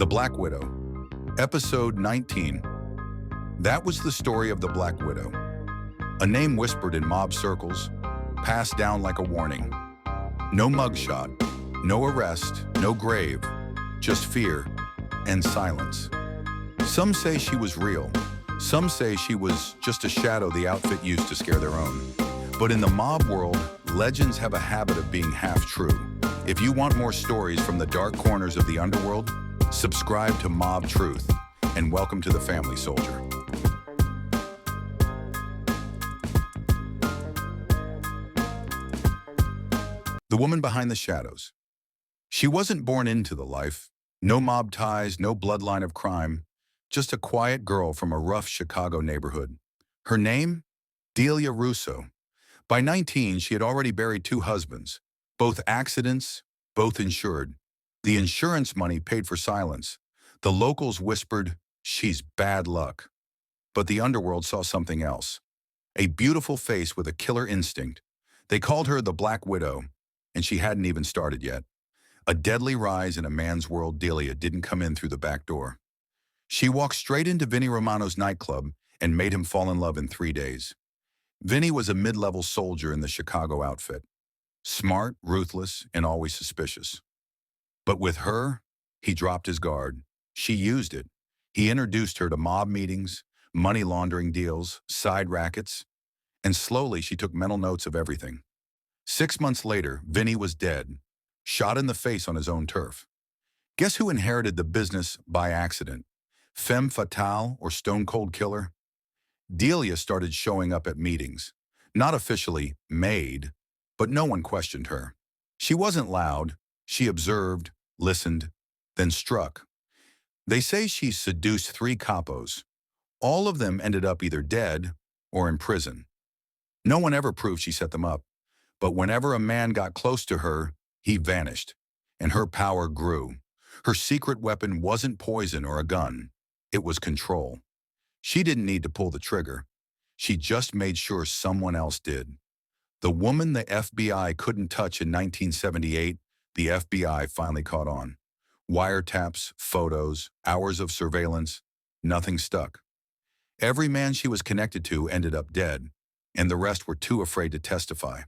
The Black Widow, Episode 19. That was the story of the Black Widow. A name whispered in mob circles, passed down like a warning. No mugshot, no arrest, no grave, just fear and silence. Some say she was real. Some say she was just a shadow the outfit used to scare their own. But in the mob world, legends have a habit of being half true. If you want more stories from the dark corners of the underworld, subscribe to Mob Truth, and welcome to the family, soldier. The woman behind the shadows. She wasn't born into the life. No mob ties, no bloodline of crime, just a quiet girl from a rough Chicago neighborhood. Her name? Delia Russo. By 19, she had already buried 2 husbands, both accidents, both insured. The insurance money paid for silence. The locals whispered, "She's bad luck." But the underworld saw something else. A beautiful face with a killer instinct. They called her the Black Widow, and she hadn't even started yet. A deadly rise in a man's world. Delia didn't come in through the back door. She walked straight into Vinny Romano's nightclub and made him fall in love in 3 days. Vinny was a mid-level soldier in the Chicago outfit. Smart, ruthless, and always suspicious. But with her, he dropped his guard. She used it. He introduced her to mob meetings, money laundering deals, side rackets, and slowly she took mental notes of everything. 6 months later, Vinny was dead, shot in the face on his own turf. Guess who inherited the business by accident? Femme fatale or stone cold killer? Delia started showing up at meetings. Not officially maid, but no one questioned her. She wasn't loud. She observed, listened, then struck. They say she seduced 3 capos. All of them ended up either dead or in prison. No one ever proved she set them up, but whenever a man got close to her, he vanished, and her power grew. Her secret weapon wasn't poison or a gun. It was control. She didn't need to pull the trigger. She just made sure someone else did. The woman the FBI couldn't touch in 1978, the FBI finally caught on. Wiretaps, photos, hours of surveillance, nothing stuck. Every man she was connected to ended up dead, and the rest were too afraid to testify.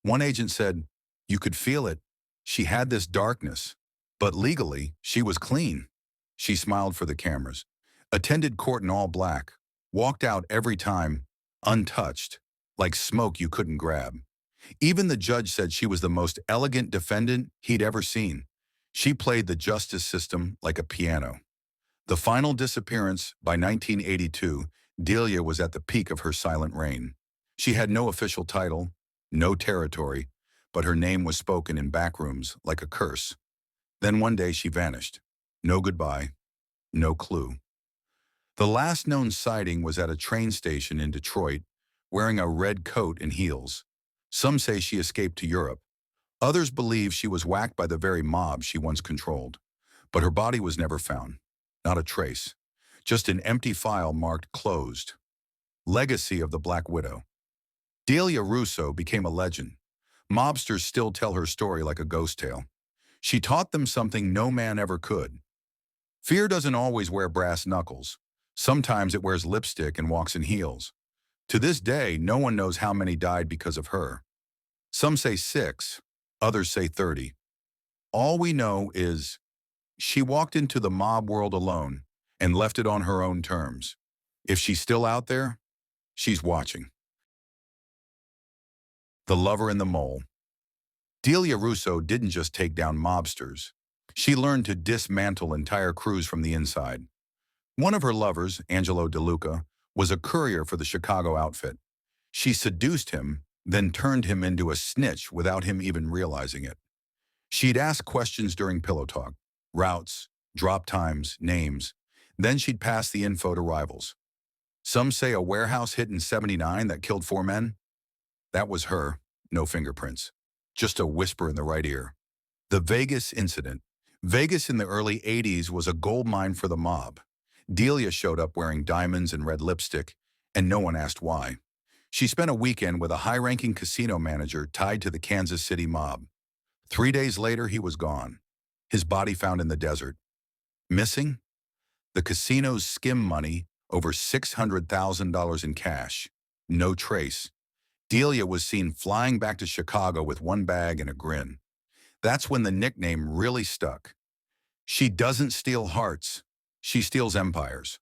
One agent said, "You could feel it. She had this darkness, but legally, she was clean." She smiled for the cameras, attended court in all black, walked out every time, untouched, like smoke you couldn't grab. Even the judge said she was the most elegant defendant he'd ever seen. She played the justice system like a piano. The final disappearance, by 1982, Delia was at the peak of her silent reign. She had no official title, no territory, but her name was spoken in backrooms like a curse. Then one day she vanished. No goodbye, no clue. The last known sighting was at a train station in Detroit, wearing a red coat and heels. Some say she escaped to Europe. Others believe she was whacked by the very mob she once controlled. But her body was never found. Not a trace. Just an empty file marked closed. Legacy of the Black Widow. Delia Russo became a legend. Mobsters still tell her story like a ghost tale. She taught them something no man ever could. Fear doesn't always wear brass knuckles. Sometimes it wears lipstick and walks in heels. To this day, no one knows how many died because of her. Some say 6, others say 30. All we know is she walked into the mob world alone and left it on her own terms. If she's still out there, she's watching. The Lover and the Mole. Delia Russo didn't just take down mobsters. She learned to dismantle entire crews from the inside. One of her lovers, Angelo DeLuca, was a courier for the Chicago outfit. She seduced him, then turned him into a snitch without him even realizing it. She'd ask questions during pillow talk, routes, drop times, names. Then she'd pass the info to rivals. Some say a warehouse hit in '79 that killed 4 men. That was her, no fingerprints. Just a whisper in the right ear. The Vegas incident. Vegas in the early '80s was a gold mine for the mob. Delia showed up wearing diamonds and red lipstick, and no one asked why. She spent a weekend with a high-ranking casino manager tied to the Kansas City mob. 3 days later, he was gone, his body found in the desert. Missing? The casino's skim money, over $600,000 in cash. No trace. Delia was seen flying back to Chicago with one bag and a grin. That's when the nickname really stuck. She doesn't steal hearts. She steals empires.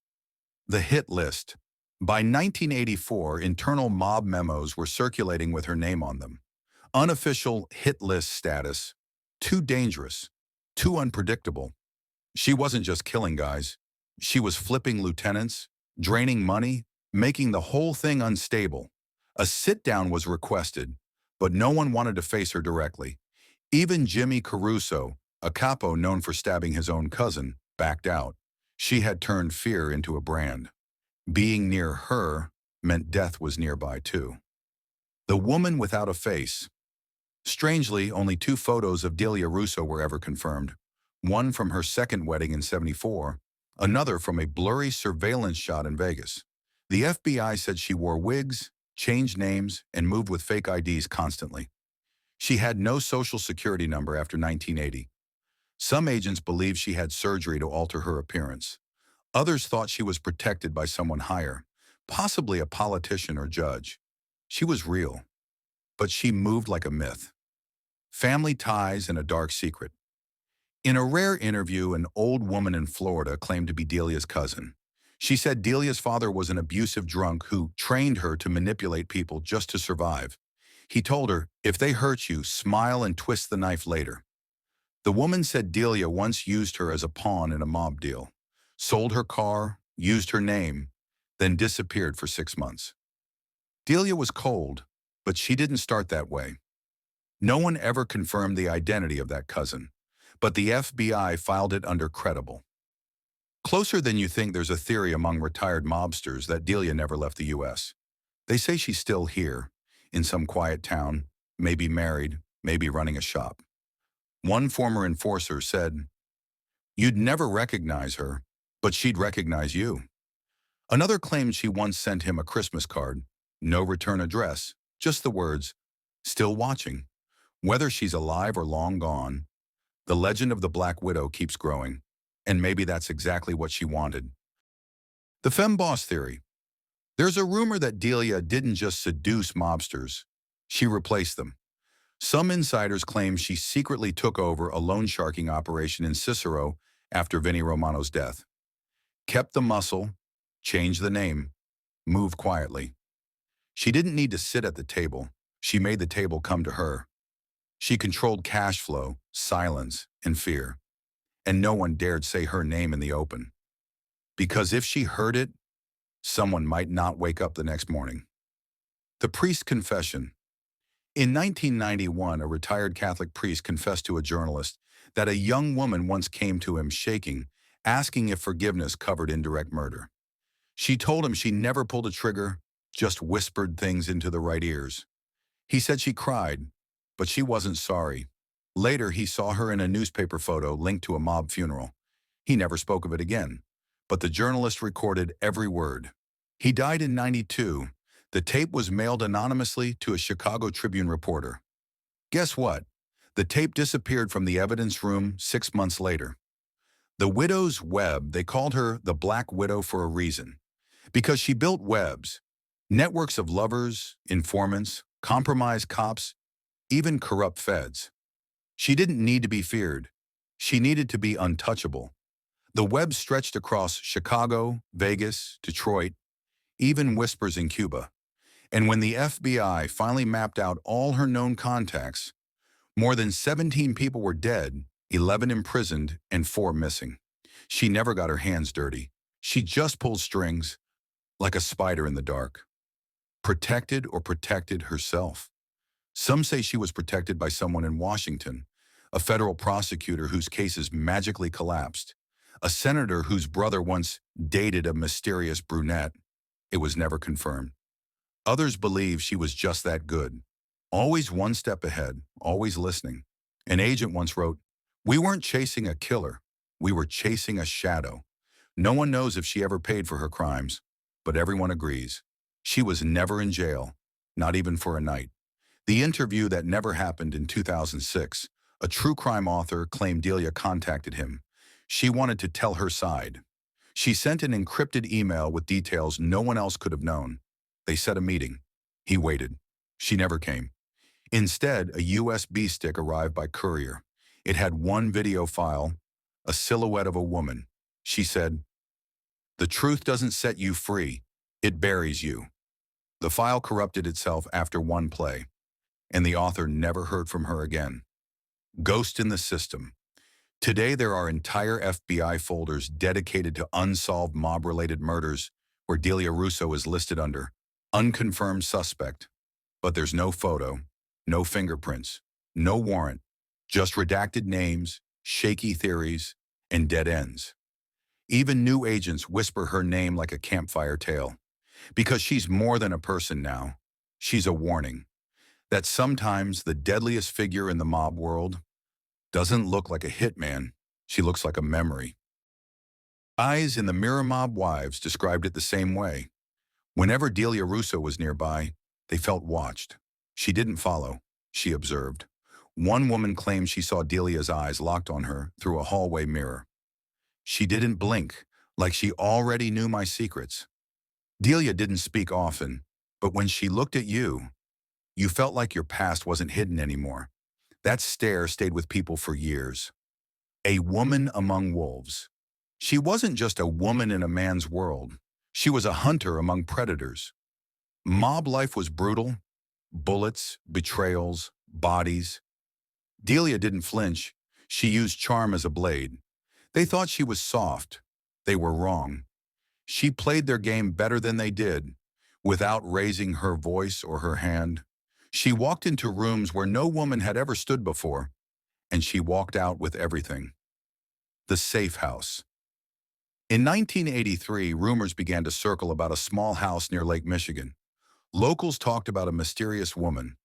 The hit list. By 1984, internal mob memos were circulating with her name on them. Unofficial hit list status. Too dangerous. Too unpredictable. She wasn't just killing guys. She was flipping lieutenants, draining money, making the whole thing unstable. A sit-down was requested, but no one wanted to face her directly. Even Jimmy Caruso, a capo known for stabbing his own cousin, backed out. She had turned fear into a brand. Being near her meant death was nearby too. The woman without a face. Strangely, only 2 photos of Delia Russo were ever confirmed. One from her second wedding in '74, another from a blurry surveillance shot in Vegas. The FBI said she wore wigs, changed names, and moved with fake IDs constantly. She had no social security number after 1980. Some agents believed she had surgery to alter her appearance. Others thought she was protected by someone higher, possibly a politician or judge. She was real, but she moved like a myth. Family ties and a dark secret. In a rare interview, an old woman in Florida claimed to be Delia's cousin. She said Delia's father was an abusive drunk who trained her to manipulate people just to survive. He told her, if they hurt you, smile and twist the knife later. The woman said Delia once used her as a pawn in a mob deal, sold her car, used her name, then disappeared for 6 months. Delia was cold, but she didn't start that way. No one ever confirmed the identity of that cousin, but the FBI filed it under credible. Closer than you think, there's a theory among retired mobsters that Delia never left the U.S. They say she's still here, in some quiet town, maybe married, maybe running a shop. One former enforcer said, "You'd never recognize her, but she'd recognize you." Another claimed she once sent him a Christmas card, no return address, just the words, "Still watching." Whether she's alive or long gone, the legend of the Black Widow keeps growing, and maybe that's exactly what she wanted. The femboss theory. There's a rumor that Delia didn't just seduce mobsters, she replaced them. Some insiders claim she secretly took over a loan sharking operation in Cicero after Vinnie Romano's death. Kept the muscle, changed the name, moved quietly. She didn't need to sit at the table. She made the table come to her. She controlled cash flow, silence, and fear. And no one dared say her name in the open. Because if she heard it, someone might not wake up the next morning. The priest confession. In 1991, a retired Catholic priest confessed to a journalist that a young woman once came to him shaking, asking if forgiveness covered indirect murder. She told him she never pulled a trigger, just whispered things into the right ears. He said she cried, but she wasn't sorry. Later, he saw her in a newspaper photo linked to a mob funeral. He never spoke of it again, but the journalist recorded every word. He died in '92. The tape was mailed anonymously to a Chicago Tribune reporter. Guess what? The tape disappeared from the evidence room 6 months later. The widow's web, they called her the Black Widow for a reason. Because she built webs, networks of lovers, informants, compromised cops, even corrupt feds. She didn't need to be feared. She needed to be untouchable. The web stretched across Chicago, Vegas, Detroit, even whispers in Cuba. And when the FBI finally mapped out all her known contacts, more than 17 people were dead, 11 imprisoned, and 4 missing. She never got her hands dirty. She just pulled strings like a spider in the dark. Protected or protected herself. Some say she was protected by someone in Washington, a federal prosecutor whose cases magically collapsed, a senator whose brother once dated a mysterious brunette. It was never confirmed. Others believe she was just that good, always one step ahead, always listening. An agent once wrote, "We weren't chasing a killer, we were chasing a shadow." No one knows if she ever paid for her crimes, but everyone agrees. She was never in jail, not even for a night. The interview that never happened in 2006, a true crime author claimed Delia contacted him. She wanted to tell her side. She sent an encrypted email with details no one else could have known. They set a meeting. He waited. She never came. Instead, a USB stick arrived by courier. It had one video file, a silhouette of a woman. She said, "The truth doesn't set you free. It buries you." The file corrupted itself after one play, and the author never heard from her again. Ghost in the system. Today, there are entire FBI folders dedicated to unsolved mob-related murders where Delia Russo is listed under unconfirmed suspect. But there's no photo, no fingerprints, no warrant, just redacted names, shaky theories, and dead ends. Even new agents whisper her name like a campfire tale, because she's more than a person now. She's a warning that sometimes the deadliest figure in the mob world doesn't look like a hitman, she looks like a memory. Eyes in the Mirror Mob Wives described it the same way. Whenever Delia Russo was nearby, they felt watched. She didn't follow, she observed. One woman claimed she saw Delia's eyes locked on her through a hallway mirror. She didn't blink, like she already knew my secrets. Delia didn't speak often, but when she looked at you, you felt like your past wasn't hidden anymore. That stare stayed with people for years. A woman among wolves. She wasn't just a woman in a man's world. She was a hunter among predators. Mob life was brutal. Bullets, betrayals, bodies. Delia didn't flinch. She used charm as a blade. They thought she was soft. They were wrong. She played their game better than they did, without raising her voice or her hand. She walked into rooms where no woman had ever stood before, and she walked out with everything. The safe house. In 1983, rumors began to circle about a small house near Lake Michigan. Locals talked about a mysterious woman,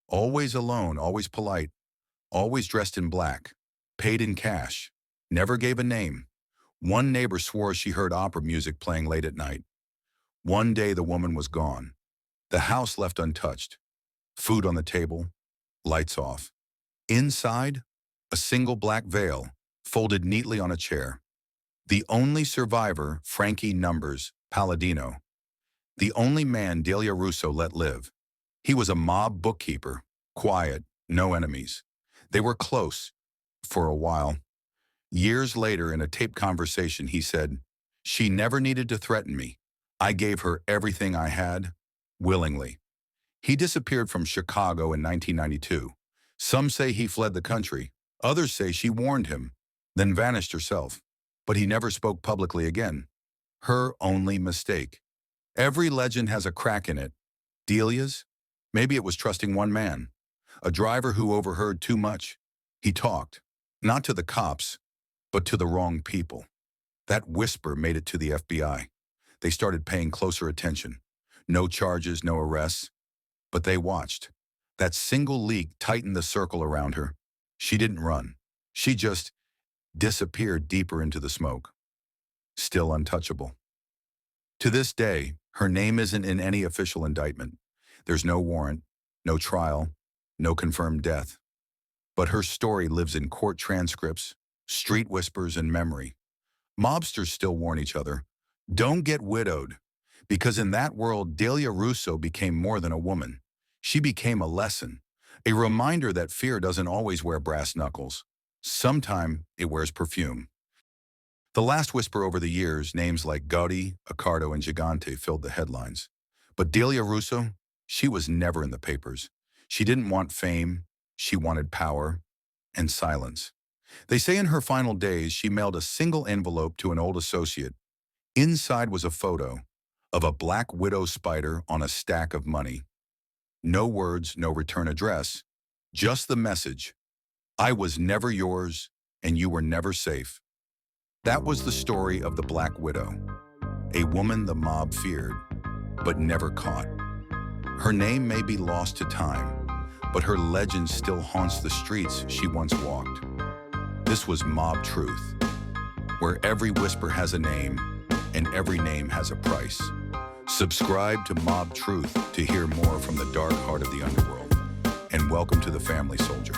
always alone, always polite, always dressed in black, paid in cash, never gave a name. One neighbor swore she heard opera music playing late at night. One day the woman was gone. The house left untouched. Food on the table, lights off. Inside, a single black veil, folded neatly on a chair. The only survivor, Frankie Numbers, Palladino. The only man Delia Russo let live. He was a mob bookkeeper, quiet, no enemies. They were close, for a while. Years later, in a taped conversation, he said, "She never needed to threaten me. I gave her everything I had, willingly." He disappeared from Chicago in 1992. Some say he fled the country. Others say she warned him, then vanished herself. But he never spoke publicly again. Her only mistake. Every legend has a crack in it. Delia's? Maybe it was trusting one man. A driver who overheard too much. He talked, not to the cops, but to the wrong people. That whisper made it to the FBI. They started paying closer attention. No charges, no arrests. But they watched. That single leak tightened the circle around her. She didn't run. She just disappeared deeper into the smoke. Still untouchable. To this day, her name isn't in any official indictment. There's no warrant, no trial, no confirmed death. But her story lives in court transcripts, street whispers, and memory. Mobsters still warn each other, don't get widowed. Because in that world, Delia Russo became more than a woman. She became a lesson, a reminder that fear doesn't always wear brass knuckles. Sometimes it wears perfume. The last whisper over the years, names like Gotti, Accardo, and Gigante filled the headlines. But Delia Russo, she was never in the papers. She didn't want fame, she wanted power and silence. They say in her final days, she mailed a single envelope to an old associate. Inside was a photo of a black widow spider on a stack of money. No words, no return address, just the message. I was never yours, and you were never safe. That was the story of the Black Widow, a woman the mob feared, but never caught. Her name may be lost to time, but her legend still haunts the streets she once walked. This was Mob Truth, where every whisper has a name, and every name has a price. Subscribe to Mob Truth to hear more from the dark heart of the underworld. And welcome to the family, soldier.